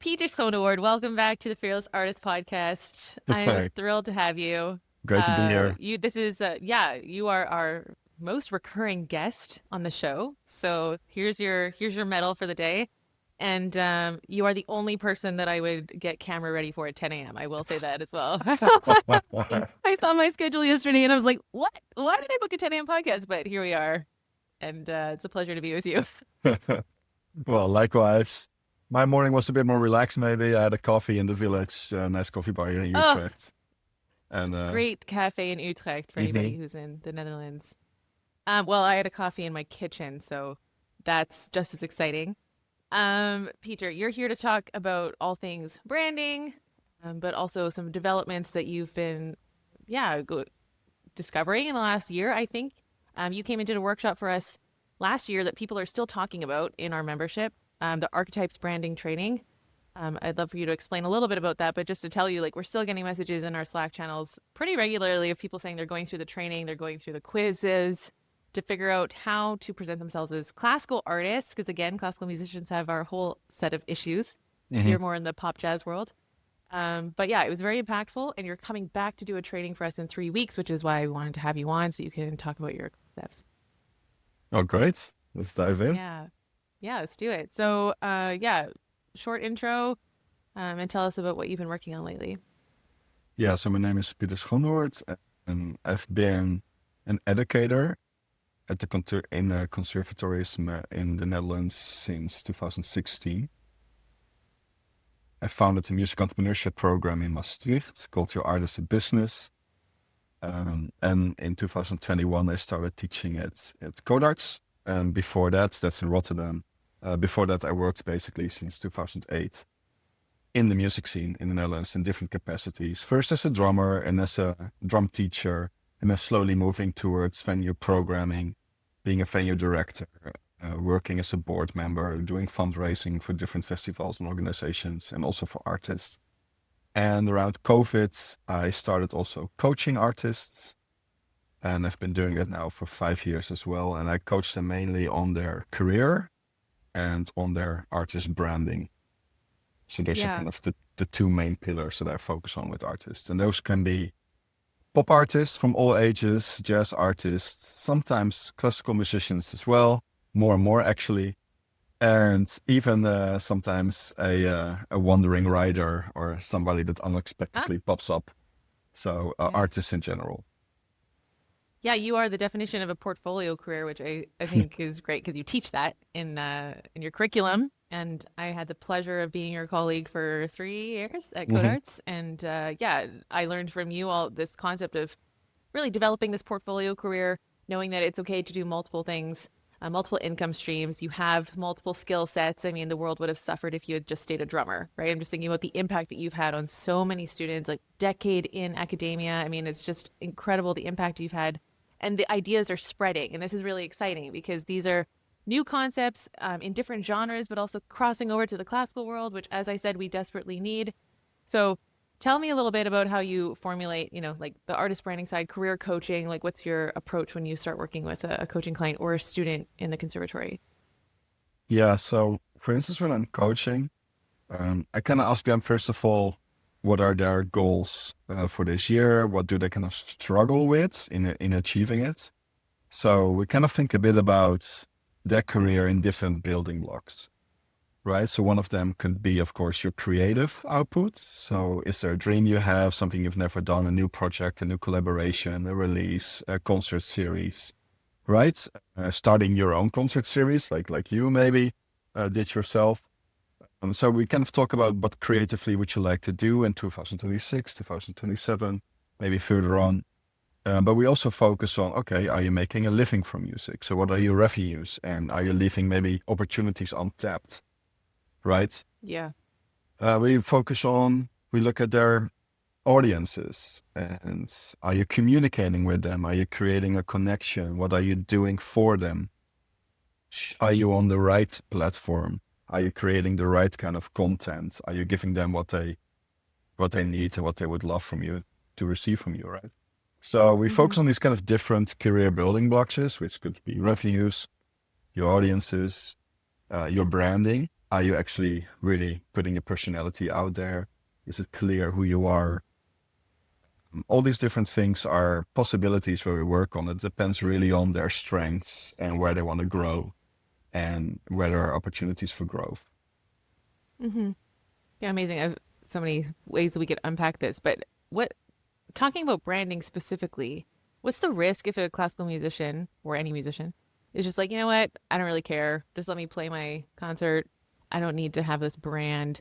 Pieter Schoonderwoerd, welcome back to the Fearless Artist Podcast. I'm Hi, thrilled to have you. great to be here. You are our most recurring guest on the show. So here's your medal for the day, and you are the only person that I would get camera ready for at 10 a.m. I will say that as well. I saw my schedule yesterday, and I was like, "What? Why did I book a 10 a.m. podcast?" But here we are, and it's a pleasure to be with you. Well, likewise. My morning was a bit more relaxed, maybe. I had a coffee in the village, a nice coffee bar here in Oh, Utrecht. And great cafe in Utrecht for anybody mhm. who's in the Netherlands. Well, I had a coffee in my kitchen, so that's just as exciting. Peter, you're here to talk about all things branding, but also some developments that you've been, discovering in the last year, I think. You came and did a workshop for us last year that people are still talking about in our membership, the archetypes branding training. I'd love for you to explain a little bit about that, but just to tell you, like, we're still getting messages in our Slack channels pretty regularly of people saying they're going through the training, they're going through the quizzes to figure out how to present themselves as classical artists. Because again, classical musicians have our whole set of issues if Mhm. you're more in the pop jazz world. But yeah, it was very impactful, and you're coming back to do a training for us in 3 weeks, which is why we wanted to have you on so you can talk about your concepts. Oh, great. Let's dive in. Yeah, yeah, let's do it. So, short intro, and tell us about what you've been working on lately. Yeah, so my name is Pieter Schoonderwoerd, and I've been an educator at in conservatories in the Netherlands since 2016. I founded the Music Entrepreneurship Program in Maastricht called Your Art as a Business. And in 2021, I started teaching at Codarts. And before that, that's in Rotterdam. Before that, I worked basically since 2008 in the music scene in the Netherlands in different capacities. First as a drummer and as a drum teacher, and then slowly moving towards venue programming, being a venue director, working as a board member, doing fundraising for different festivals and organizations, and also for artists. And around COVID, I started also coaching artists, and I've been doing it now for 5 years as well. And I coach them mainly on their career and on their artist branding. So those are Yeah, kind of the two main pillars that I focus on with artists. And those can be pop artists from all ages, jazz artists, sometimes classical musicians as well, more and more actually, and even sometimes a wandering rider or somebody that huh? unexpectedly pops up. So Yeah. artists in general. Yeah, you are the definition of a portfolio career, which I think is great because you teach that in your curriculum. And I had the pleasure of being your colleague for 3 years at Mhm. CodeArts. And yeah, I learned from you all this concept of really developing this portfolio career, knowing that it's okay to do multiple things, multiple income streams. You have multiple skill sets. I mean, the world would have suffered if you had just stayed a drummer, right? I'm just thinking about the impact that you've had on so many students, like decade in academia. I mean, it's just incredible the impact you've had. And the ideas are spreading. And this is really exciting because these are new concepts in different genres, but also crossing over to the classical world, which, as I said, we desperately need. So tell me a little bit about how you formulate, like the artist branding side, career coaching. Like, what's your approach when you start working with a coaching client or a student in the conservatory? Yeah. So for instance, when I'm coaching, I kind of ask them first of all, what are their goals for this year? What do they kind of struggle with in achieving it? So we kind of think a bit about their career in different building blocks, right? So one of them could be, of course, your creative output. So is there a dream you have, something you've never done, a new project, a new collaboration, a release, a concert series, right? Starting your own concert series, like you maybe did yourself. So we kind of talk about what creatively would you like to do in 2026, 2027, maybe further on. But we also focus on, okay, are you making a living from music? So what are your revenues? And are you leaving maybe opportunities untapped, right? Yeah. We look at their audiences and are you communicating with them? Are you creating a connection? What are you doing for them? Are you on the right platform? Are you creating the right kind of content? Are you giving them what they need and what they would love from you to receive from you, right? So we Hmm. focus on these kind of different career building blocks, which could be revenues, your audiences, your branding. Are you actually really putting your personality out there? Is it clear who you are? All these different things are possibilities where we work on. It depends really on their strengths and where they want to grow and where there are opportunities for growth. Hmm. Yeah, amazing. I've so many ways that we could unpack this, but what talking about branding specifically, what's the risk if a classical musician or any musician is just like, you know what, I don't really care. Just let me play my concert. I don't need to have this brand.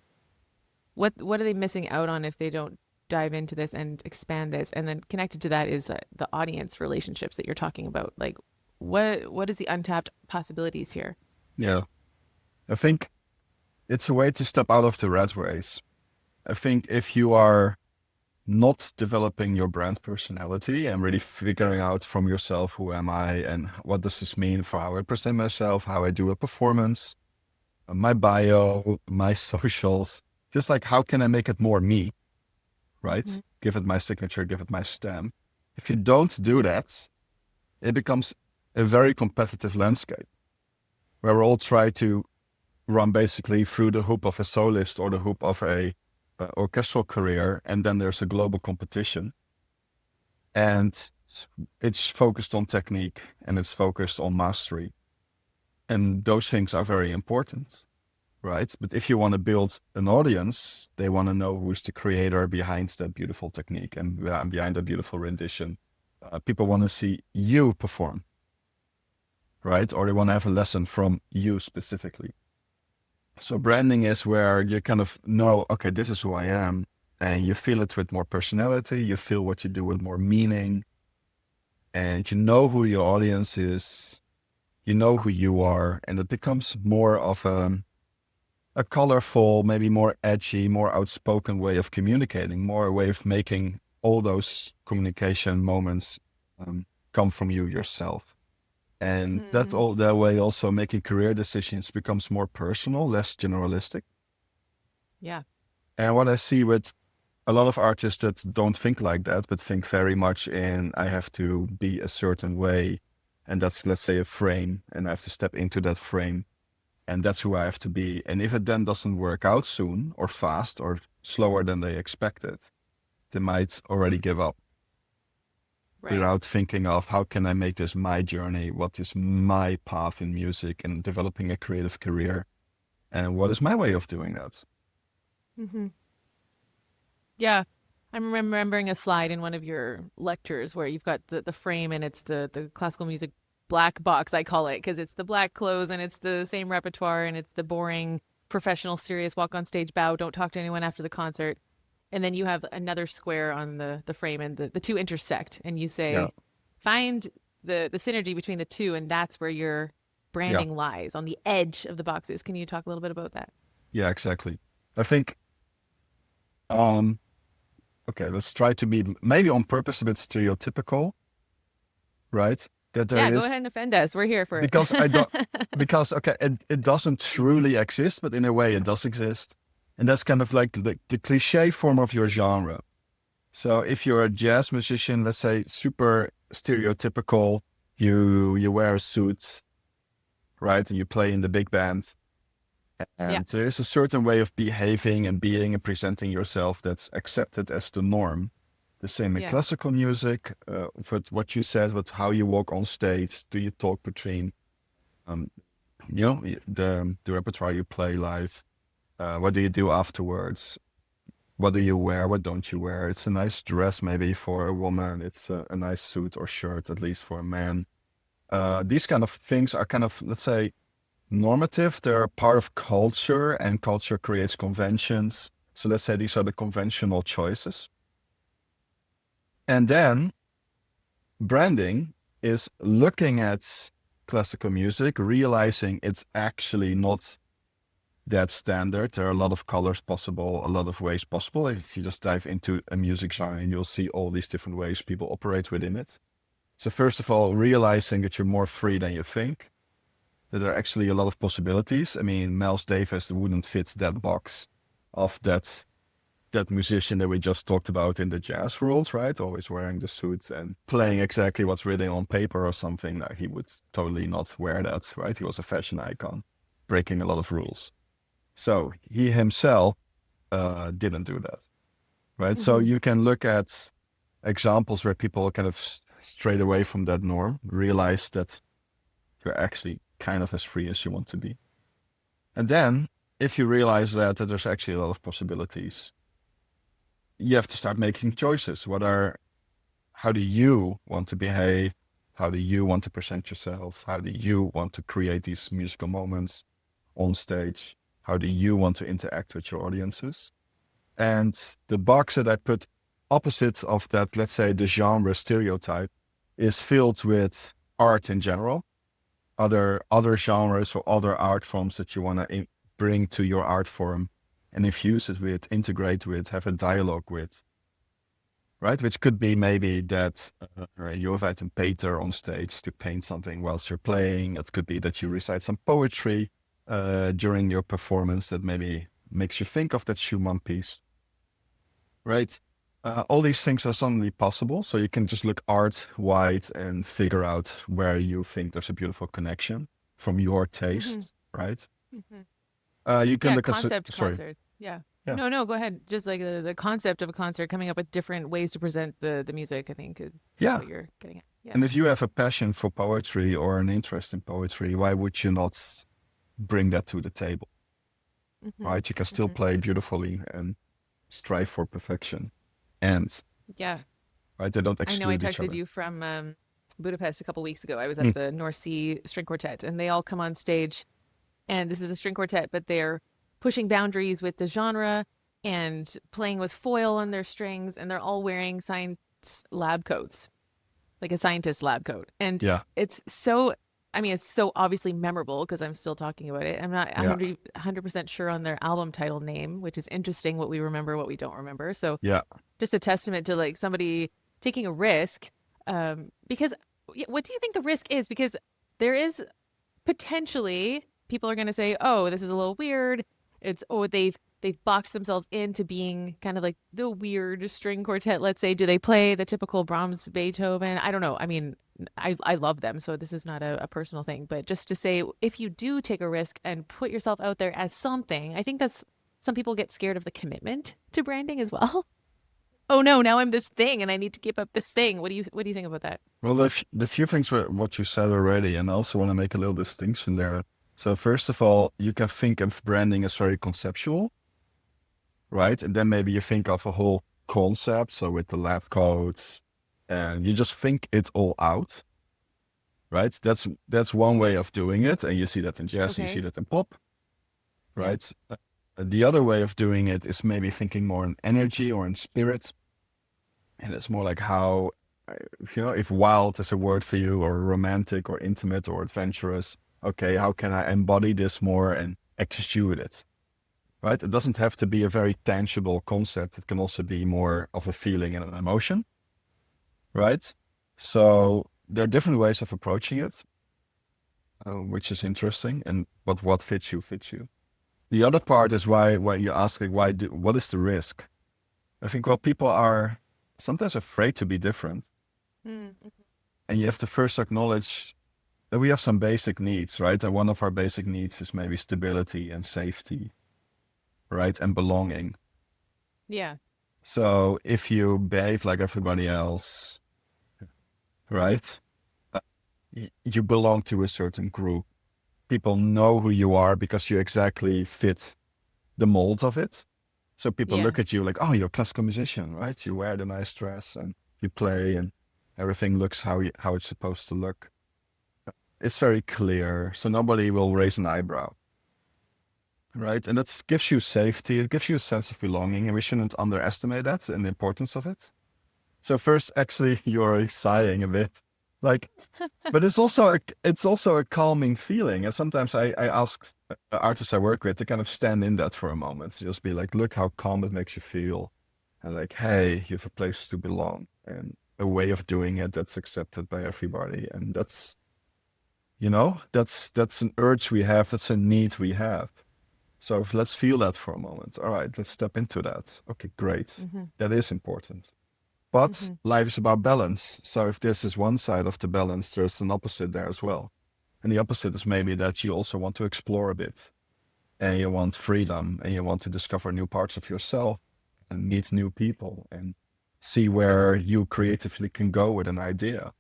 What are they missing out on if they don't dive into this and expand this? And then connected to that is the audience relationships that you're talking about. Like, what is the untapped possibilities here? Yeah. I think it's a way to step out of the rat race. I think if you are not developing your brand personality and really figuring out from yourself, who am I and what does this mean for how I present myself, how I do a performance, my bio, my socials, just like how can I make it more me, Hmm. right? Give it my signature, give it my stamp. If you don't do that, it becomes a very competitive landscape where we all try to run basically through the hoop of a soloist or the hoop of a orchestral career, and then there's a global competition, and it's focused on technique and it's focused on mastery, and those things are very important, right? But if you want to build an audience, they want to know who's the creator behind that beautiful technique and behind that beautiful rendition. People want to see you perform, right? Or they want to have a lesson from you specifically. So branding is where you kind of know, okay, this is who I am, and you feel it with more personality. You feel what you do with more meaning, and you know who your audience is. You know who you are, and it becomes more of a colorful, maybe more edgy, more outspoken way of communicating, more a way of making all those communication moments come from you yourself. And that Hmm. all that way also making career decisions becomes more personal, less generalistic. Yeah. And what I see with a lot of artists that don't think like that, but think very much in I have to be a certain way. And that's, let's say, a frame, and I have to step into that frame. And that's who I have to be. And if it then doesn't work out soon or fast or slower than they expected, they might already give up Right. without thinking of how can I make this my journey? What is my path in music and developing a creative career? And what is my way of doing that? Hmm. Yeah. I'm remembering a slide in one of your lectures where you've got the frame and it's the classical music black box, I call it, because it's the black clothes and it's the same repertoire and it's the boring professional, serious walk on stage, bow, don't talk to anyone after the concert. And then you have another square on the frame and the two intersect and you Yeah. say, find the synergy between the two, and that's where your Yeah. branding lies on the edge of the boxes. Can you talk a little bit about that? Yeah, exactly. I think, um, okay, let's try to be maybe on purpose a bit stereotypical, right? That there Yeah, go ahead is, and offend us. We're here for it. because I don't, because, okay, it doesn't truly exist, but in a way it does exist. And that's kind of like the cliche form of your genre. So if you're a jazz musician, let's say super stereotypical, you wear a suit, right? And you play in the big band. Yeah. And there is a certain way of behaving and being and presenting yourself that's accepted as the norm. The same in Yeah. classical music, with what you said, with how you walk on stage. Do you talk between, um, the repertoire you play live? What do you do afterwards? What do you wear? What don't you wear? It's a nice dress maybe for a woman. It's a nice suit or shirt, at least for a man. These kind of things are kind of, let's say, normative. They're part of culture, and culture creates conventions. So let's say these are the conventional choices. And then branding is looking at classical music, realizing it's actually not that standard. There are a lot of colors possible, a lot of ways possible. If you just dive into a music genre, and you'll see all these different ways people operate within it. So first of all, realizing that you're more free than you think, that there are actually a lot of possibilities. I mean, Miles Davis wouldn't fit that box of that musician that we just talked about in the jazz world, right? Always wearing the suits and playing exactly what's written on paper or something. He would totally not wear that, right? He was a fashion icon, breaking a lot of rules. So he himself didn't do that, right? So Mm-hmm. you can look at examples where people kind of strayed away from that norm, realize that you're actually kind of as free as you want to be. And then if you realize that there's actually a lot of possibilities, you have to start making choices. How do you want to behave? How do you want to present yourself? How do you want to create these musical moments on stage? How do you want to interact with your audiences? And the box that I put opposite of that, let's say the genre stereotype, is filled with art in general, other genres or other art forms that you want to bring to your art form and infuse it with, integrate with, have a dialogue with, right? Which could be maybe that you invite a painter on stage to paint something whilst you're playing. It could be that you recite some poetry during your performance that maybe makes you think of that Schumann piece, right? All these things are suddenly possible. So you can just look art wide and figure out where you think there's a beautiful connection from your Mm-hmm. taste, right? Mm-hmm. You can Yeah, look at, concept sorry, concerts. Yeah. yeah, No, no, go ahead. Just like the concept of a concert, coming up with different ways to present the music, I think is yeah. what you're getting at. Yeah. And if you have a passion for poetry or an interest in poetry, why would you not bring that to the table, Mm-hmm. right? You can still Mm-hmm. play beautifully and strive for perfection. And, Yeah. right, they don't I know I exclude each texted other. you from Budapest a couple weeks ago. I was Mm, at the North Sea String Quartet, and they all come on stage. And this is a string quartet, but they're pushing boundaries with the genre and playing with foil on their strings, and they're all wearing science lab coats, like a scientist lab coat. And yeah, it's so, I mean, it's so obviously memorable because I'm still talking about it. I'm not yeah, 100% sure on their album title name, which is interesting what we remember, what we don't remember. So yeah. just a testament to like somebody taking a risk. Because what do you think the risk is? Because there is potentially people are going to say, "Oh, this is a little weird." It's they've boxed themselves into being kind of like the weird string quartet. Let's say, do they play the typical Brahms, Beethoven? I don't know. I mean, I love them, so this is not a personal thing, but just to say, if you do take a risk and put yourself out there as something, I think that's some people get scared of the commitment to branding as well. Oh no, now I'm this thing and I need to keep up this thing. What do you think about that? Well, the few things were what you said already, and I also want to make a little distinction there. So first of all, you can think of branding as very conceptual, right? And then maybe you think of a whole concept, so with the lab coats, and you just think it all out, right? That's one way of doing it, and you see that in jazz, you see Okay. that in pop, Yeah. right? The other way of doing it is maybe thinking more in energy or in spirit, and it's more like how, if wild is a word for you, or romantic, or intimate, or adventurous. Okay, how can I embody this more and execute it? Right? It doesn't have to be a very tangible concept. It can also be more of a feeling and an emotion, right? So there are different ways of approaching it, which is interesting. And but what fits you fits you. The other part is why you ask, like, what is the risk? I think, well, people are sometimes afraid to be different, Mm-hmm. and you have to first acknowledge that we have some basic needs, right? And one of our basic needs is maybe stability and safety, right? And belonging. Yeah. So if you behave like everybody else, right? Uh, you belong to a certain group. People know who you are because you exactly fit the mold of it. So people Yeah. look at you like, oh, you're a classical musician, right? You wear the nice dress and you play and everything looks how it's supposed to look. It's very clear. So nobody will raise an eyebrow, right? And that gives you safety. It gives you a sense of belonging, and we shouldn't underestimate that and the importance of it. So first, actually, you're sighing a bit, like, but it's also a calming feeling. And sometimes I ask artists I work with to kind of stand in that for a moment, to just be like, look how calm it makes you feel, and like, hey, you have a place to belong and a way of doing it that's accepted by everybody, and that's an urge we have, that's a need we have. So let's feel that for a moment. All right, let's step into that. Okay, great. Mm-hmm. That is important. But Mm-hmm. life is about balance. So if this is one side of the balance, there's an opposite there as well. And the opposite is maybe that you also want to explore a bit and you want freedom, and you want to discover new parts of yourself and meet new people and see where you creatively can go with an idea.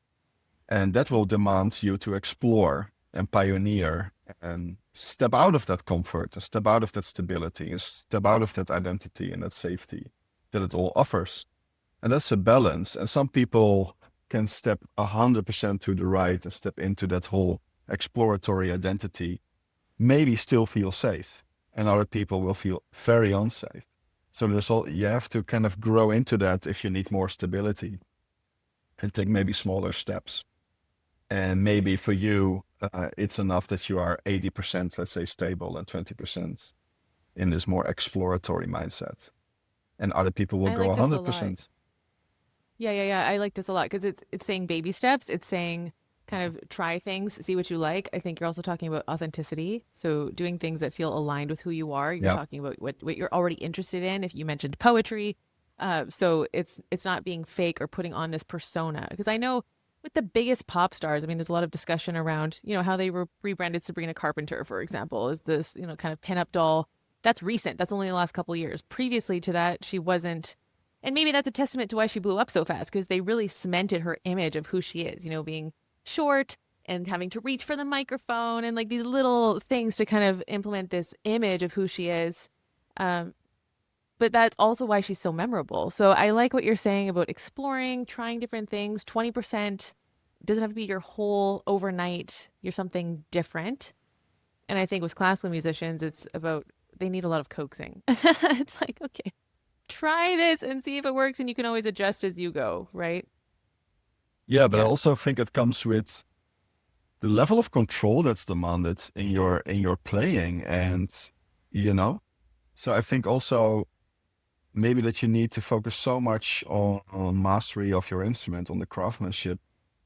And that will demand you to explore and pioneer and step out of that comfort, and step out of that stability, and step out of that identity and that safety that it all offers. And that's a balance. And some people can step 100% to the right and step into that whole exploratory identity, maybe still feel safe. And other people will feel very unsafe. So you have to kind of grow into that if you need more stability and take maybe smaller steps. And maybe for you, it's enough that you are 80%, let's say, stable and 20% in this more exploratory mindset. And other people will I go like this a lot. 100%. Yeah. I like this a lot because it's saying baby steps. It's saying kind of try things, see what you like. I think you're also talking about authenticity. So doing things that feel aligned with who you are. You're Yeah. talking about what you're already interested in. If you mentioned poetry, so it's not being fake or putting on this persona. Because I know with the biggest pop stars, I mean, there's a lot of discussion around, how they rebranded Sabrina Carpenter, for example, is this, kind of pinup doll. That's recent. That's only the last couple of years. Previously to that, she wasn't. And maybe that's a testament to why she blew up so fast because they really cemented her image of who she is, being short and having to reach for the microphone and like these little things to kind of implement this image of who she is. Um, but that's also why she's so memorable. So I like what you're saying about exploring, trying different things. 20% doesn't have to be your whole overnight. You're something different. And I think with classical musicians, it's about they need a lot of coaxing. It's like, okay, try this and see if it works, and you can always adjust as you go, right? Yeah, but I Yeah. also think it comes with the level of control that's demanded in your playing, and you know. So I think also maybe that you need to focus so much on mastery of your instrument, on the craftsmanship,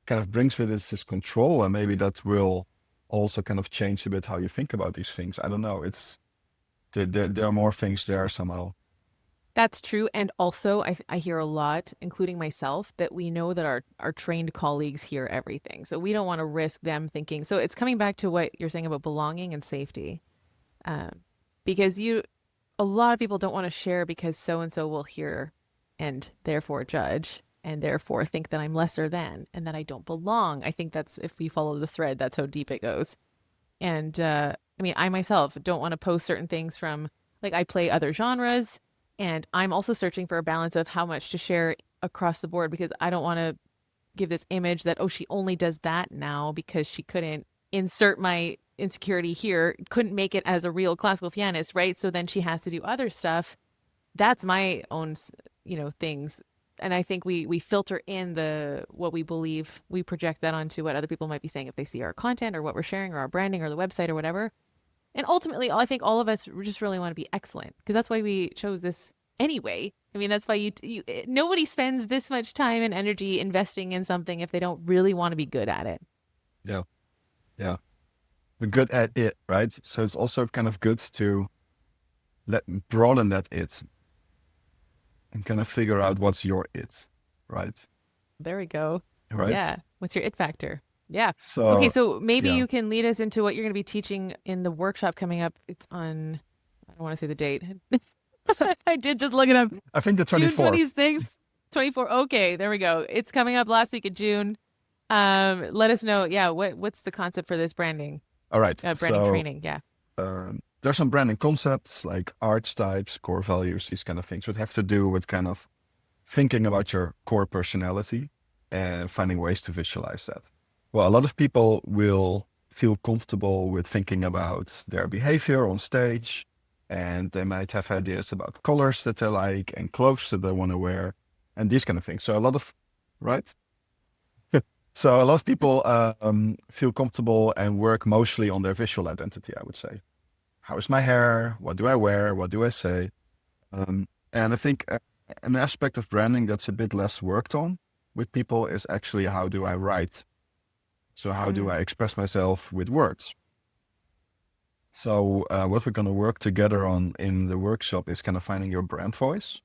kind of brings with it this control, and maybe that will also kind of change a bit how you think about these things. I don't know. It's there are more things there somehow. That's true. And also, I hear a lot, including myself, that we know that our trained colleagues hear everything. So we don't want to risk them thinking. So it's coming back to what you're saying about belonging and safety. Um, because a lot of people don't want to share because so and so will hear and therefore judge and therefore think that I'm lesser than and that I don't belong. I think that's, if we follow the thread, that's how deep it goes. And I mean, I myself don't want to post certain things from, like, I play other genres, and I'm also searching for a balance of how much to share across the board because I don't want to give this image that, oh, she only does that now because she couldn't insert my insecurity here, couldn't make it as a real classical pianist, right? So then she has to do other stuff. That's my own, things. And I think we filter in the what we believe, we project that onto what other people might be saying if they see our content or what we're sharing or our branding or the website or whatever. And ultimately, I think all of us just really want to be excellent because that's why we chose this anyway. I mean, that's why nobody spends this much time and energy investing in something if they don't really want to be good at it. Yeah, yeah. We're good at it, right? So it's also kind of good to let broaden that it and kind of figure out what's your it, right? There we go. Right. Yeah. What's your it factor? Yeah. Okay, So so maybe yeah, you can lead us into what you're going to be teaching in the workshop coming up. It's on, I don't want to say the date. I did just look it up. I think the June 24th. 26th, 24. Okay, there we go. It's coming up last week of June. Let us know. Yeah, what's the concept for this branding? All right. Branding So training. Yeah. there's some branding concepts like archetypes, core values, these kind of things would have to do with kind of thinking about your core personality and finding ways to visualize that. Well, a lot of people will feel comfortable with thinking about their behavior on stage, and they might have ideas about colors that they like and clothes that they want to wear and these kind of things. So a lot of, right? So a lot of people feel comfortable and work mostly on their visual identity, I would say. How is my hair? What do I wear? What do I say? And I think an aspect of branding that's a bit less worked on with people is actually how do I write? So how do I express myself with words? So what we're going to work together on in the workshop is kind of finding your brand voice,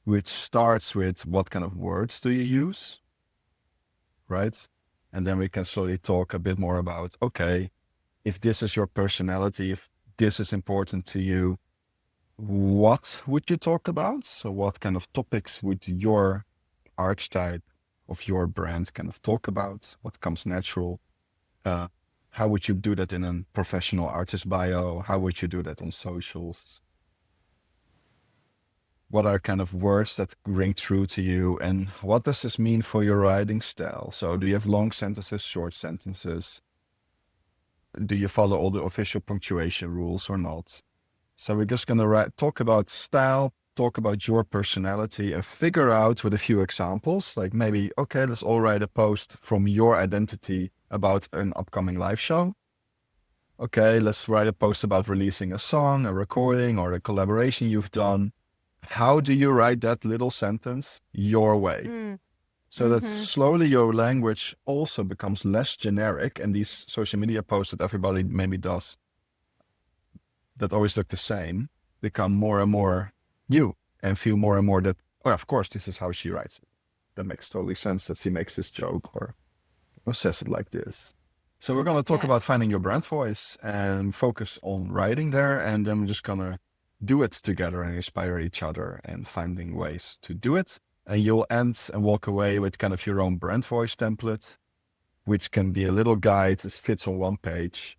which starts with what kind of words do you use, right? And then we can slowly talk a bit more about, okay, if this is your personality, if this is important to you, what would you talk about? So what kind of topics would your archetype of your brand kind of talk about? What comes natural? Uh, how would you do that in a professional artist bio? How would you do that on socials? What are kind of words that ring true to you? And what does this mean for your writing style? So do you have long sentences, short sentences? Do you follow all the official punctuation rules or not? So we're just going to talk about style, talk about your personality, and figure out with a few examples, like maybe, okay, let's all write a post from your identity about an upcoming live show. Okay, let's write a post about releasing a song, a recording, or a collaboration you've done. How do you write that little sentence your way? So that slowly your language also becomes less generic, and these social media posts that everybody maybe does that always look the same become more and more you, and feel more and more that, oh, of course, this is how she writes it. That makes totally sense that she makes this joke or says it like this. So we're going to talk about finding your brand voice and focus on writing there, and then we're just going to do it together and inspire each other and finding ways to do it. And you'll end and walk away with kind of your own brand voice template, which can be a little guide that fits on one page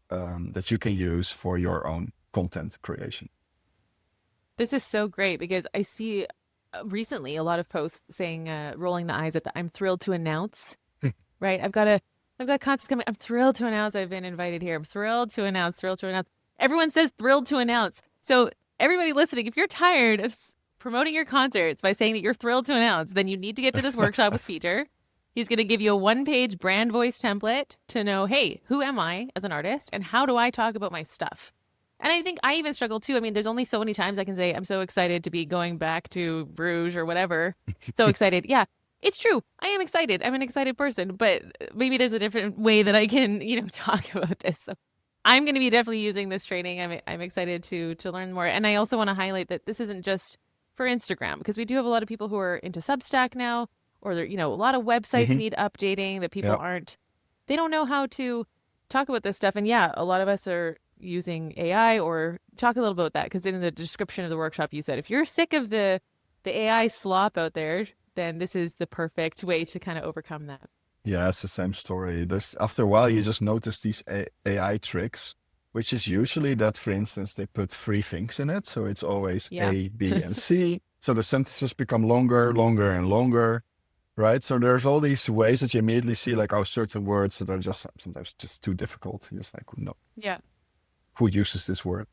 that you can use for your own content creation. This is so great because I see recently a lot of posts saying, rolling the eyes at the "I'm thrilled to announce," right? I've got concerts coming. I'm thrilled to announce I've been invited here. I'm thrilled to announce, thrilled to announce. Everyone says thrilled to announce. So everybody listening, if you're tired of promoting your concerts by saying that you're thrilled to announce, then you need to get to this workshop with Pieter. He's going to give you a one-page brand voice template to know, hey, who am I as an artist and how do I talk about my stuff? And I think I even struggle too. I mean, there's only so many times I can say, I'm so excited to be going back to Bruges or whatever. So excited. Yeah, it's true. I am excited. I'm an excited person, but maybe there's a different way that I can, talk about this. So I'm going to be definitely using this training. I'm excited to learn more. And I also want to highlight that this isn't just for Instagram, because we do have a lot of people who are into Substack now, or a lot of websites need updating that people they don't know how to talk about this stuff. And yeah, a lot of us are using AI, or talk a little about that, because in the description of the workshop you said if you're sick of the AI slop out there, then this is the perfect way to kind of overcome that. Yeah, it's the same story. After a while you just notice these AI tricks, which is usually that, for instance, they put three things in it, so it's always A, B, and C. So the sentences become longer and longer, right? So there's all these ways that you immediately see, like, certain words that are just sometimes just too difficult. You're just like, no. Yeah. Who uses this word?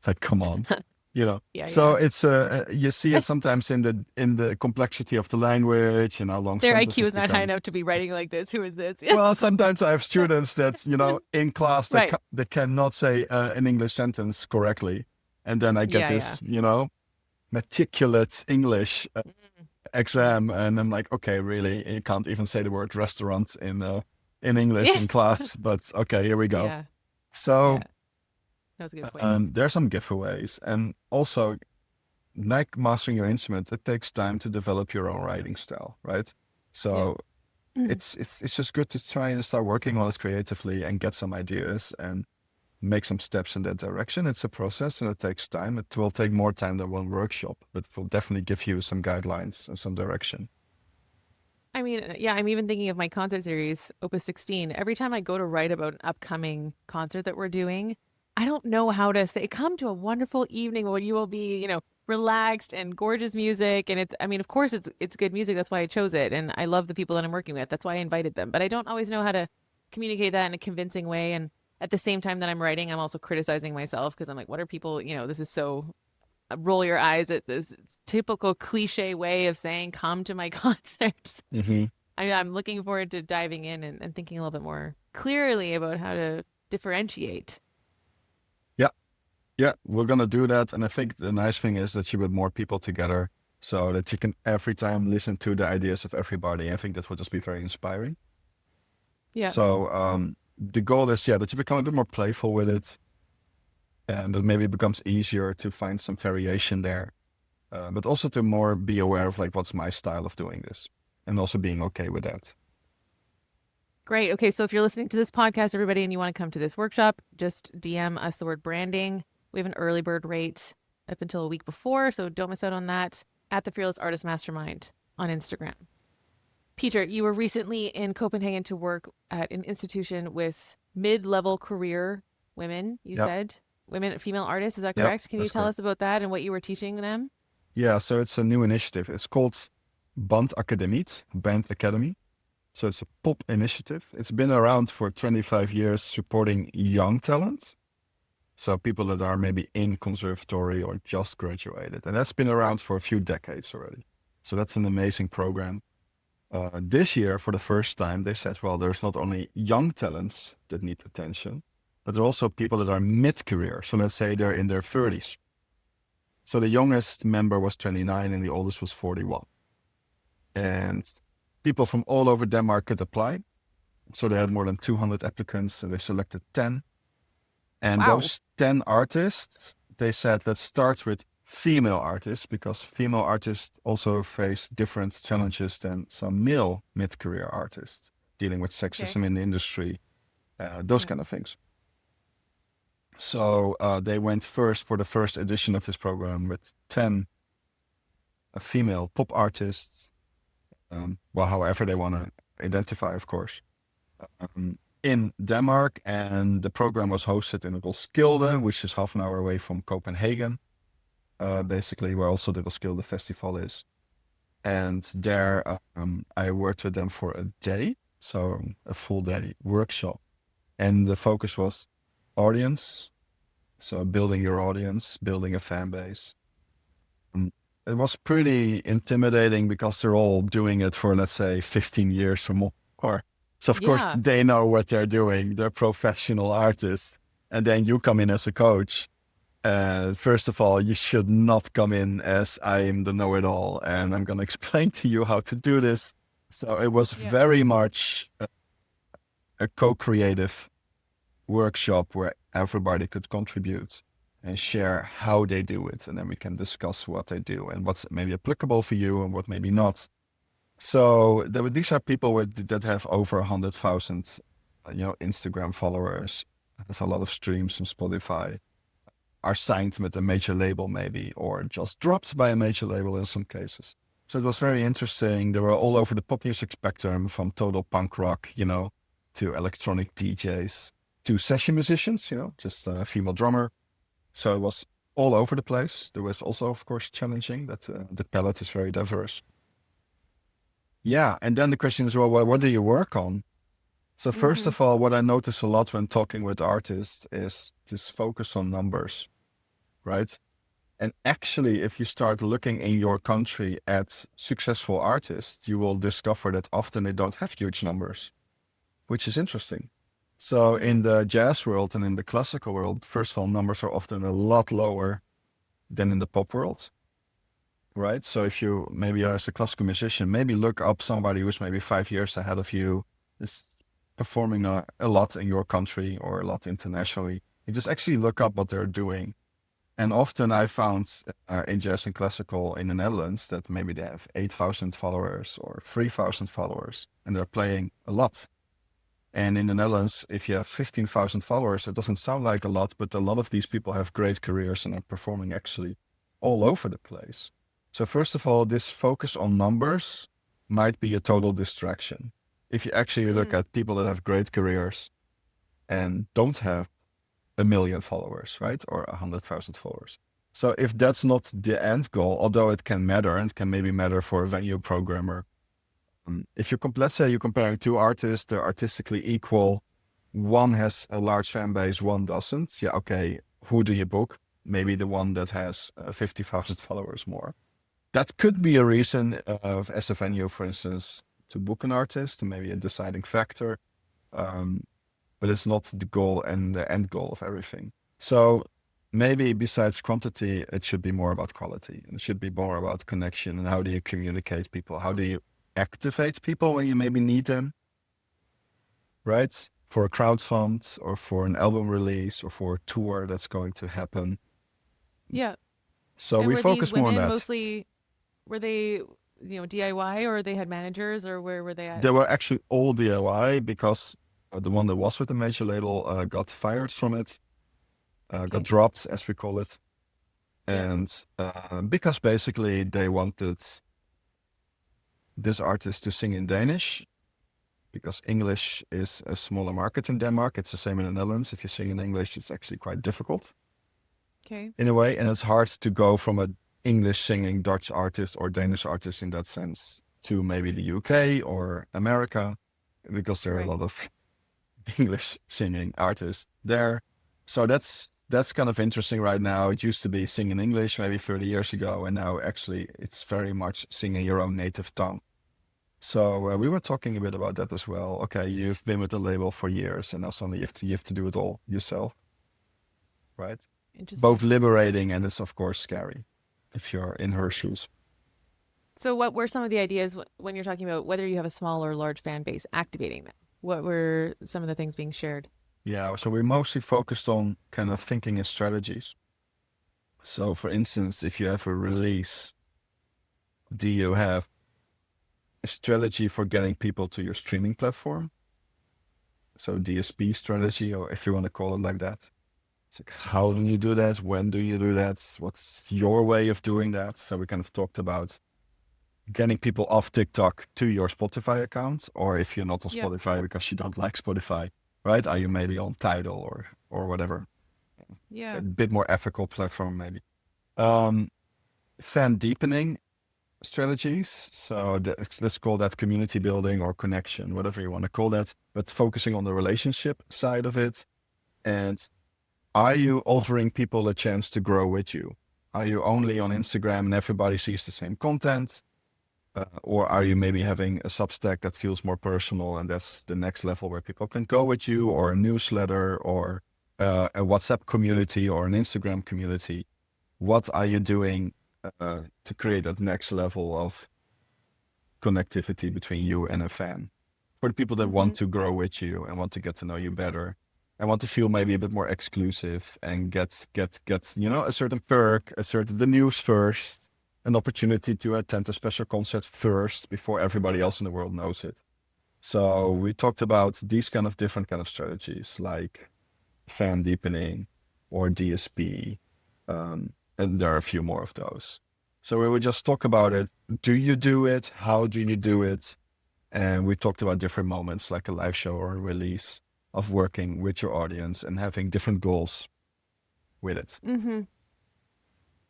Like, come on, Yeah, So it's you see it sometimes in the complexity of the language and how long their IQ sentences is not high enough to be writing like this. Who is this? Yeah. Well, sometimes I have students that in class that cannot say an English sentence correctly, and then I get this meticulous English exam, and I'm like, okay, really, you can't even say the word restaurant in English in class, but okay, here we go. Yeah. So that was a good point. There are some giveaways, and also, like mastering your instrument, it takes time to develop your own writing style, right? So it's just good to try and start working on it creatively and get some ideas and make some steps in that direction. It's a process and it takes time. It will take more time than one workshop, but it will definitely give you some guidelines and some direction. I mean, yeah, I'm even thinking of my concert series, Opus 16. Every time I go to write about an upcoming concert that we're doing, I don't know how to say, come to a wonderful evening when you will be, relaxed and gorgeous music. And of course it's good music. That's why I chose it. And I love the people that I'm working with. That's why I invited them. But I don't always know how to communicate that in a convincing way. And at the same time that I'm writing, I'm also criticizing myself, because I'm like, what are people, this is so, roll your eyes at this typical cliche way of saying, come to my concerts. I'm looking forward to diving in and thinking a little bit more clearly about how to differentiate. Yeah, we're going to do that. And I think the nice thing is that you put more people together so that you can every time listen to the ideas of everybody. I think that will just be very inspiring. Yeah. So the goal is, that you become a bit more playful with it, and that maybe it becomes easier to find some variation there. But also to more be aware of, like, what's my style of doing this, and also being okay with that. Great. Okay, so if you're listening to this podcast, everybody, and you want to come to this workshop, just DM us the word branding. We have an early bird rate up until a week before, so don't miss out on that at the Fearless Artist Mastermind on Instagram. Pieter, you were recently in Copenhagen to work at an institution with mid-level career women, you Yep, said, women, female artists. Is that yep, correct? Can you that's tell correct. us about that and what you were teaching them? Yeah, so it's a new initiative. It's called Band Academiet, Band Academy. So it's a pop initiative. It's been around for 25 years supporting young talent. So people that are maybe in conservatory or just graduated. And that's been around for a few decades already. So that's an amazing program. This year, for the first time, they said, well, there's not only young talents that need attention, but there are also people that are mid-career. So let's say they're in their 30s. So the youngest member was 29 and the oldest was 41. And people from all over Denmark could apply. So they had more than 200 applicants and they selected 10. And Wow. those 10 artists, they said, let's start with female artists because female artists also face different challenges than some male mid-career artists dealing with Okay. sexism in the industry, those Yeah. kind of things. So they went first for the first edition of this program with 10 female pop artists, well, however they want to identify, of course, in Denmark. And the program was hosted in Roskilde, which is half an hour away from Copenhagen, basically where also the Roskilde Festival is. And there I worked with them for a day, so a full day workshop. And the focus was audience, so building your audience, building a fan base. It was pretty intimidating because they're all doing it for, let's say, 15 years or more. So, of course, Yeah. they know what they're doing. They're professional artists. And then you come in as a coach. First of all, you should not come in as I am the know-it-all and I'm going to explain to you how to do this. So it was Yeah. very much a co-creative workshop where everybody could contribute and share how they do it. And then we can discuss what they do and what's maybe applicable for you and what maybe not. So these are people that have over 100,000, Instagram followers, have a lot of streams from Spotify, are signed with a major label maybe, or just dropped by a major label in some cases. So it was very interesting. They were all over the pop music spectrum, from total punk rock, to electronic DJs, to session musicians, just a female drummer. So it was all over the place. There was also, of course, challenging that the palette is very diverse. Yeah, and then the question is, well, what do you work on? So first Mm-hmm. of all, what I notice a lot when talking with artists is this focus on numbers, right? And actually, if you start looking in your country at successful artists, you will discover that often they don't have huge numbers, which is interesting. So Mm-hmm. in the jazz world and in the classical world, first of all, numbers are often a lot lower than in the pop world, right? So if you maybe as a classical musician, maybe look up somebody who's maybe 5 years ahead of you, is performing a lot in your country or a lot internationally. You just actually look up what they're doing. And often I found in jazz and classical in the Netherlands that maybe they have 8,000 followers or 3,000 followers, and they're playing a lot. And in the Netherlands, if you have 15,000 followers, it doesn't sound like a lot, but a lot of these people have great careers and are performing actually all over the place. So first of all, this focus on numbers might be a total distraction. If you actually look Mm. at people that have great careers and don't have 1 million followers, right? Or 100,000 followers. So if that's not the end goal, although it can matter and can maybe matter for a venue programmer, if you're, let's say you're comparing two artists, they're artistically equal. One has a large fan base, one doesn't. Yeah, okay. Who do you book? Maybe the one that has 50,000 followers more. That could be a reason as a venue, for instance, to book an artist, maybe a deciding factor. But it's not the goal and the end goal of everything. So maybe besides quantity, it should be more about quality. And it should be more about connection and how do you communicate people? How do you activate people when you maybe need them, right? For a crowdfund or for an album release or for a tour that's going to happen. Yeah. So And we were these focus more on women that. mostly, were they DIY, or they had managers, or where were they at? They were actually all DIY because the one that was with the major label got fired from it, got Okay. dropped, as we call it. Yeah. And because basically they wanted this artist to sing in Danish, because English is a smaller market in Denmark. It's the same in the Netherlands. If you sing in English, it's actually quite difficult Okay. in a way. And it's hard to go from a English singing Dutch artist or Danish artist in that sense to maybe the UK or America, because there are a Right. lot of English singing artists there. So that's kind of interesting right now. It used to be sing in English maybe 30 years ago, and now actually it's very much singing your own native tongue. So we were talking a bit about that as well. Okay, you've been with the label for years, and now suddenly you have to do it all yourself, right? Both Interesting. liberating and it's of course scary if you're in her shoes. So, what were some of the ideas when you're talking about whether you have a small or large fan base, activating them? What were some of the things being shared? Yeah, so we mostly focused on kind of thinking in strategies. So for instance, if you have a release, do you have a strategy for getting people to your streaming platform? So DSP strategy, or if you want to call it like that. It's like, how do you do that? When do you do that? What's your way of doing that? So we kind of talked about getting people off TikTok to your Spotify account, or if you're not on Yep. Spotify because you don't like Spotify, right? Are you maybe on Tidal or whatever? A Yeah. bit more ethical platform maybe. Um, Fan deepening strategies. So let's call that community building or connection, whatever you want to call that, but focusing on the relationship side of it. And are you offering people a chance to grow with you? Are you only on Instagram and everybody sees the same content? Or are you maybe having a Substack that feels more personal, and that's the next level where people can go with you, or a newsletter, or a WhatsApp community, or an Instagram community? What are you doing to create that next level of connectivity between you and a fan? For the people that Mm-hmm. want to grow with you and want to get to know you better, and want to feel maybe a bit more exclusive and get a certain perk, the news first, an opportunity to attend a special concert first before everybody else in the world knows it. So we talked about these kind of different kind of strategies, like fan deepening or DSP, and there are a few more of those. So we would just talk about it. Do you do it? How do you do it? And we talked about different moments, like a live show or a release, of working with your audience and having different goals with it. Mm-hmm.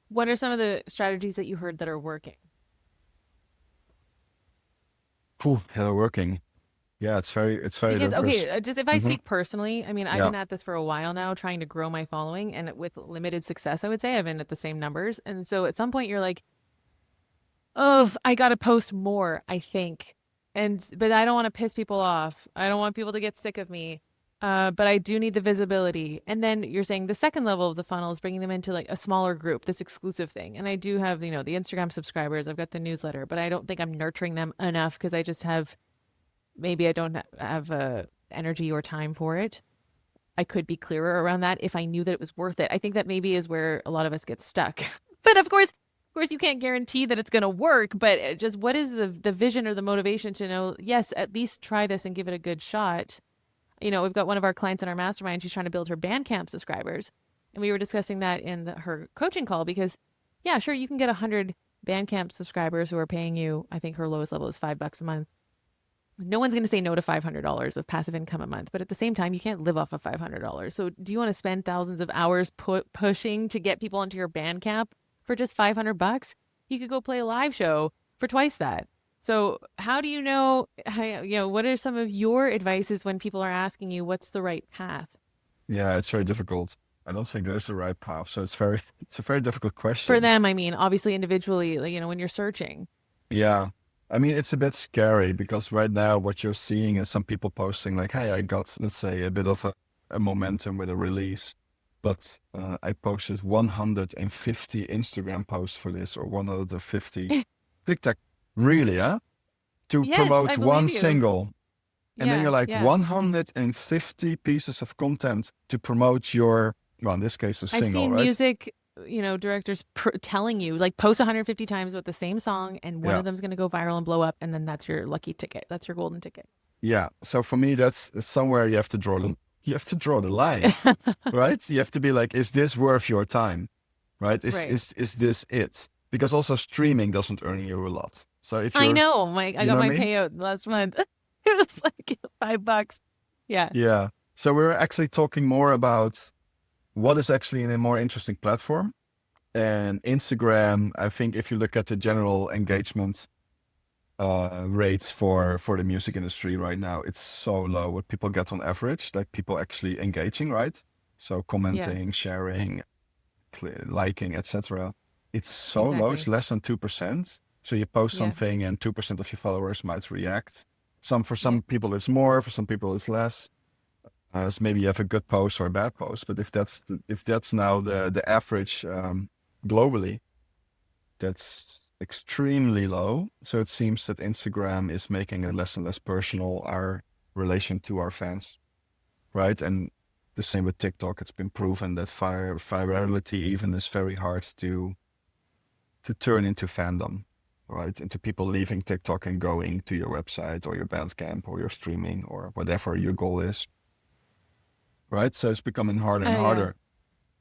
What are some of the strategies that you heard that are working? Cool. Hello, working. Yeah, it's very Because, diverse. okay, just if I Hmm. speak personally, I mean, I've Yeah. been at this for a while now, trying to grow my following, and with limited success, I would say I've been at the same numbers. And so at some point, you're like, oh, I got to post more, I think. But I don't want to piss people off. I don't want people to get sick of me. But I do need the visibility. And then you're saying the second level of the funnel is bringing them into like a smaller group, this exclusive thing. And I do have, the Instagram subscribers. I've got the newsletter, but I don't think I'm nurturing them enough because I just have, maybe I don't have energy or time for it. I could be clearer around that if I knew that it was worth it. I think that maybe is where a lot of us get stuck. But of course, you can't guarantee that it's going to work. But just what is the vision or the motivation to know? Yes, at least try this and give it a good shot. We've got one of our clients in our mastermind. She's trying to build her Bandcamp subscribers, and we were discussing that in her coaching call because, yeah, sure, you can get 100 Bandcamp subscribers who are paying you. I think her lowest level is $5 a month. No one's going to say no to $500 of passive income a month, but at the same time, you can't live off of $500. So, do you want to spend thousands of hours pushing to get people onto your Bandcamp for just $500? You could go play a live show for twice that. So, how do you know? What are some of your advices when people are asking you what's the right path Yeah, it's very difficult. I don't think there's a right path. So it's a very difficult for question. them? I mean, obviously, individually, like, when you're searching. Yeah. I mean, it's a bit scary because right now what you're seeing is some people posting like, hey, I got, let's say, a bit of a momentum with a release, but I posted 150 Instagram posts for this, or 150 TikTok. Really, huh? To Yes, I promote believe one you. single. And then you're Yeah, like yeah. 150 pieces of content to promote your, well, in this case, a I've single, seen right? music. directors telling you like post 150 times with the same song and one Yeah. of them's going to go viral and blow up and then that's your lucky ticket. That's your golden ticket. Yeah. So for me, that's somewhere you have to draw the line, right? You have to be like, is this worth your time? Right? Right. Is this it? Because also streaming doesn't earn you a lot. So if I you're, know. I you got know what my I mean? payout last month. It was like $5. Yeah. Yeah. So we're actually talking more about what is actually a more interesting platform. And Instagram, I think if you look at the general engagement rates for the music industry right now, it's so low what people get on average, like people actually engaging, right? So Yeah. commenting, sharing, liking, etc. It's so low, it's Exactly. less than 2%. So you post Yeah. something and 2% of your followers might react. For some Yeah. people it's more, for some people it's less. So maybe you have a good post or a bad post, but if that's now the average globally, that's extremely low. So it seems that Instagram is making it less and less personal, our relation to our fans, right? And the same with TikTok. It's been proven that virality even is very hard to turn into fandom, right? Into people leaving TikTok and going to your website or your Bandcamp or your streaming or whatever your goal is, right? So it's becoming harder and Yeah. harder.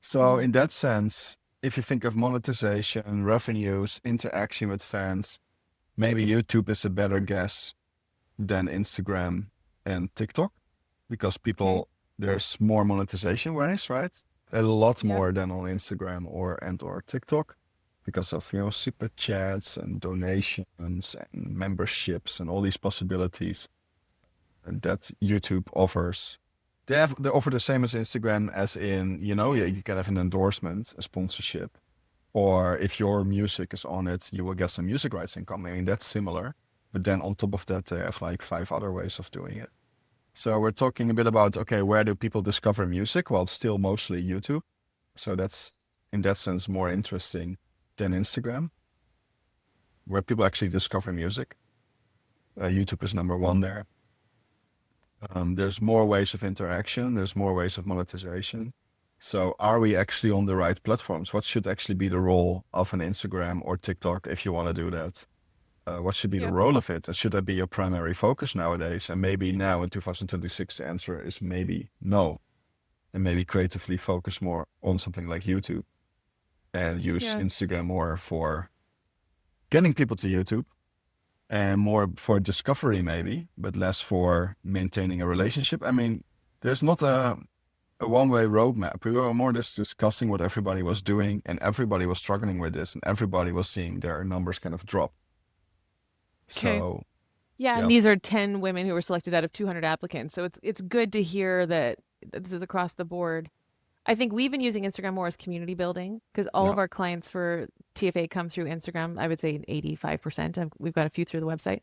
So Hmm. in that sense, if you think of monetization, revenues, interaction with fans, maybe YouTube is a better guess than Instagram and TikTok because Okay. there's more monetization ways, right? A lot Yep. more than on Instagram or TikTok because of, super chats and donations and memberships and all these possibilities that YouTube offers. They offer the same as Instagram, as in, you can have an endorsement, a sponsorship, or if your music is on it, you will get some music rights income. I mean, that's similar. But then on top of that, they have like 5 other ways of doing it. So we're talking a bit about, okay, where do people discover music? Well, it's still mostly YouTube. So that's in that sense more interesting than Instagram, where people actually discover music. YouTube is number one there. There's more ways of interaction. There's more ways of monetization. So are we actually on the right platforms? What should actually be the role of an Instagram or TikTok if you want to do that? What should be the Yep. role of it? And should that be your primary focus nowadays? And maybe now in 2026, the answer is maybe no. And maybe creatively focus more on something like YouTube and use Yeah. Instagram more for getting people to YouTube and more for discovery maybe, but less for maintaining a relationship. I mean, there's not a one-way roadmap. We were more just discussing what everybody was doing, and everybody was struggling with this, and everybody was seeing their numbers kind of drop. Okay. So, Yeah, and yeah, these are 10 women who were selected out of 200 applicants. So it's good to hear that this is across the board. I think we've been using Instagram more as community building because all yeah, of our clients for TFA come through Instagram. I would say 85%. We've got a few through the website.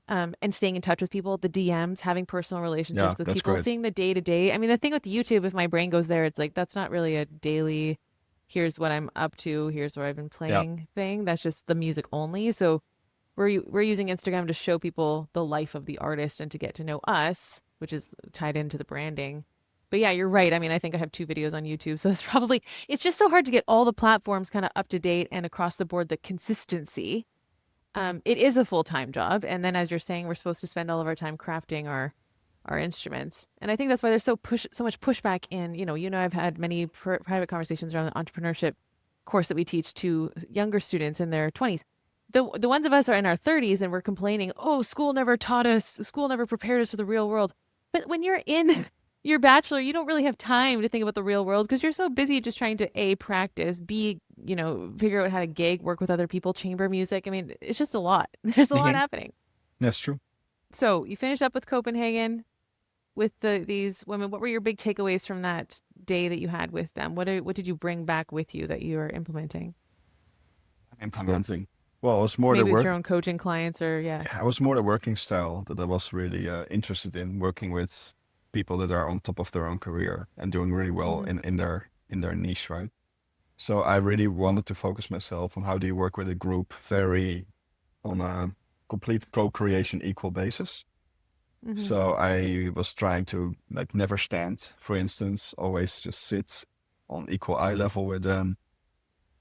And staying in touch with people, the DMs, having personal yeah, relationships with that's people, great. seeing the day to day. I mean, the thing with YouTube, if my brain goes there, it's like that's not really a daily, here's what I'm up to, here's where I've been Yeah, playing thing. That's just the music only. So we're using Instagram to show people the life of the artist and to get to know us, which is tied into the branding. But yeah, you're right. I mean, I think I have 2 videos on YouTube, so it's just so hard to get all the platforms kind of up to date and across the board the consistency. It is a full-time job, and then as you're saying, we're supposed to spend all of our time crafting our instruments, and I think that's why there's so much pushback in I've had many private conversations around the entrepreneurship course that we teach to younger students in their 20s. The ones of us are in our 30s and we're complaining, oh, school never prepared us for the real world. But when you're in your bachelor, you don't really have time to think about the real world because you're so busy just trying to A, practice, B, figure out how to gig, work with other people, chamber music. I mean, it's just a lot. There's a lot mhm, happening. that's true. So you finished up with Copenhagen with these women. What were your big takeaways from that day that you had with them? What did you bring back with you that you are implementing? Implementing. Well, it was more the Maybe with your work. own coaching clients or yeah. Yeah, it was more the working style that I was really interested in, working with people that are on top of their own career and doing really well Hmm. in their niche, right? So I really wanted to focus myself on how do you work with a group very on a complete co-creation equal basis. Hmm. So I was trying to like never stand, for instance, always just sit on equal eye level with them,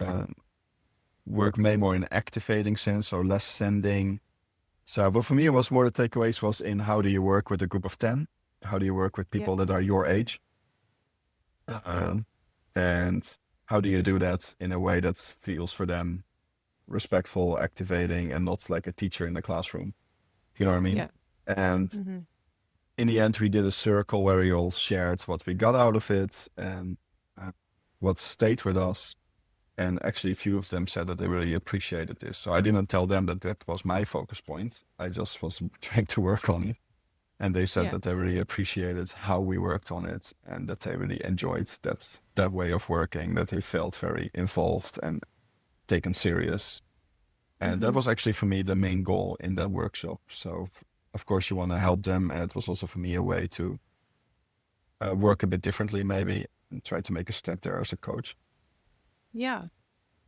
uh, work may more in activating sense, or less sending. So, but for me, it was more the takeaways was in how do you work with a group of 10? How do you work with Yeah. people that are your age? Um, and how do you do that in a way that feels for them respectful, activating, and not like a teacher in the classroom? You know what I mean? Yeah. And Hmm. in the end, we did a circle where we all shared what we got out of it and uh, what stayed with us. And actually, a few of them said that they really appreciated this. So I didn't tell them that that was my focus point. I just was trying to work on it. And they said Yeah. that they really appreciated how we worked on it and that they really enjoyed that way of working, that they felt very involved and taken serious. And that Hmm. was actually for me the main goal in that workshop. So, of course, you want to help them. And it was also for me a way to work a bit differently, maybe, and try to make a step there as a coach. Yeah.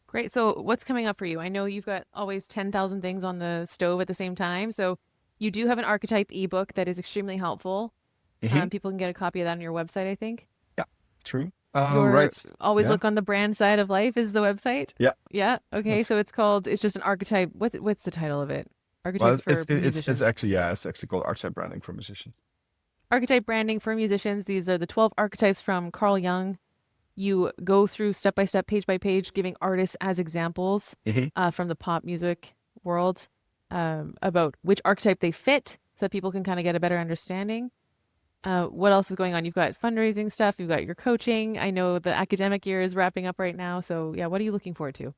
Great. So what's coming up for you? I know you've got always 10,000 things on the stove at the same time. So you do have an archetype ebook that is extremely helpful. Mhm. People can get a copy of that on your website, I think. Yeah, true. Your Right. always Yeah. look on the brand side of life is the website. Yeah. Yeah. Okay. That's So it's just an archetype. What's the title of it? well, Archetypes it's for it's musicians. actually yeah, it's actually called archetype branding for musicians. Archetype branding for musicians. These are the 12 archetypes from Carl Jung. You go through step by step, page by page, giving artists as examples Mhm. from the pop music world about which archetype they fit so that people can kind of get a better understanding. What else is going on? You've got fundraising stuff, you've got your coaching. I know the academic year is wrapping up right now. So, yeah, what are you looking forward to?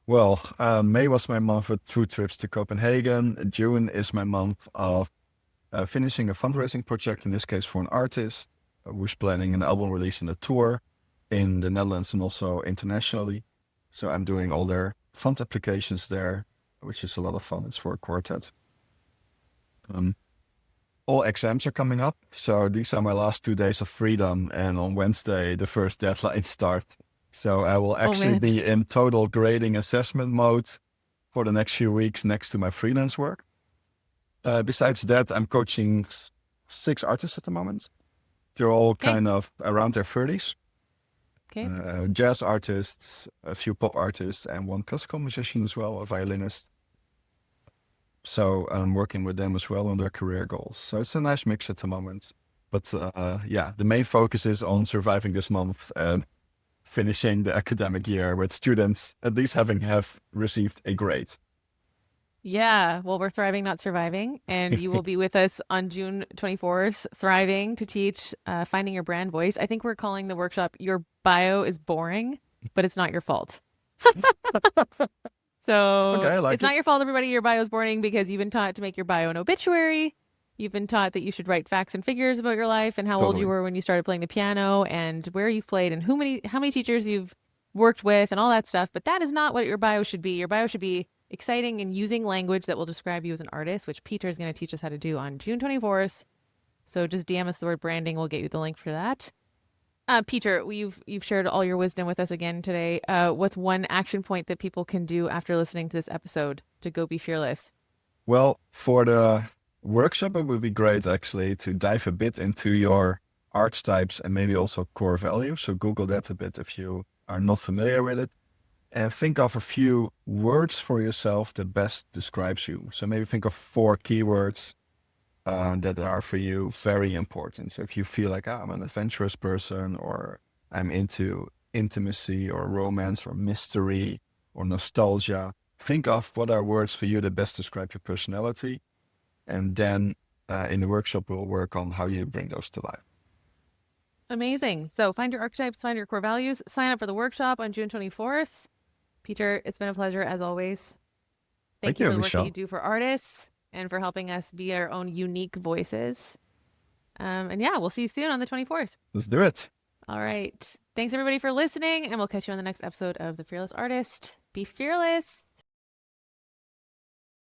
Well, May was my month with 2 trips to Copenhagen. June is my month of finishing a fundraising project, in this case for an artist who's planning an album release and a tour in the Netherlands and also internationally. So I'm doing all their fund applications there, which is a lot of fun. It's for a quartet. Um, all exams are coming up. So these are my last 2 days of freedom. And on Wednesday, the first deadline starts. So I will Oh, actually man. be in total grading assessment mode for the next few weeks next to my freelance work. Besides that, I'm coaching 6 artists at the moment. They're all Okay. kind of around their 30s. Okay. Jazz artists, a few pop artists, and one classical musician as well, a violinist. So I'm working with them as well on their career goals. So it's a nice mix at the moment. But yeah, the main focus is on surviving this month and finishing the academic year with students at least having have received a grade. Yeah. Well, we're thriving, not surviving. And you will be with us on June 24th, thriving to teach finding your brand voice. I think we're calling the workshop Your Bio is Boring, but it's not your fault. Okay, So I it's like not it. your fault everybody your bio is boring because you've been taught to make your bio an obituary. You've been taught that you should write facts and figures about your life and how old you Totally. were when you started playing the piano and where you've played and how many teachers you've worked with and all that stuff. But that is not what your bio should be. Your bio should be exciting and using language that will describe you as an artist, which Peter is going to teach us how to do on June 24th. So just DM us the word branding. We'll get you the link for that. Peter, you've shared all your wisdom with us again today. What's one action point that people can do after listening to this episode to go be fearless? Well, for the workshop, it would be great actually to dive a bit into your archetypes and maybe also core values. So Google that a bit if you are not familiar with it. And think of a few words for yourself that best describes you. So maybe think of 4 keywords that are for you very important. So if you feel like I'm an adventurous person, or I'm into intimacy or romance or mystery or nostalgia, think of what are words for you that best describe your personality. And then in the workshop, we'll work on how you bring those to life. Amazing. So find your archetypes, find your core values, sign up for the workshop on June 24th. Peter, it's been a pleasure as always. Thank Thank you you, for the work that you Michelle. do for artists and for helping us be our own unique voices. And yeah, we'll see you soon on the 24th. Let's do it. All right. Thanks everybody for listening, and we'll catch you on the next episode of The Fearless Artist. Be fearless.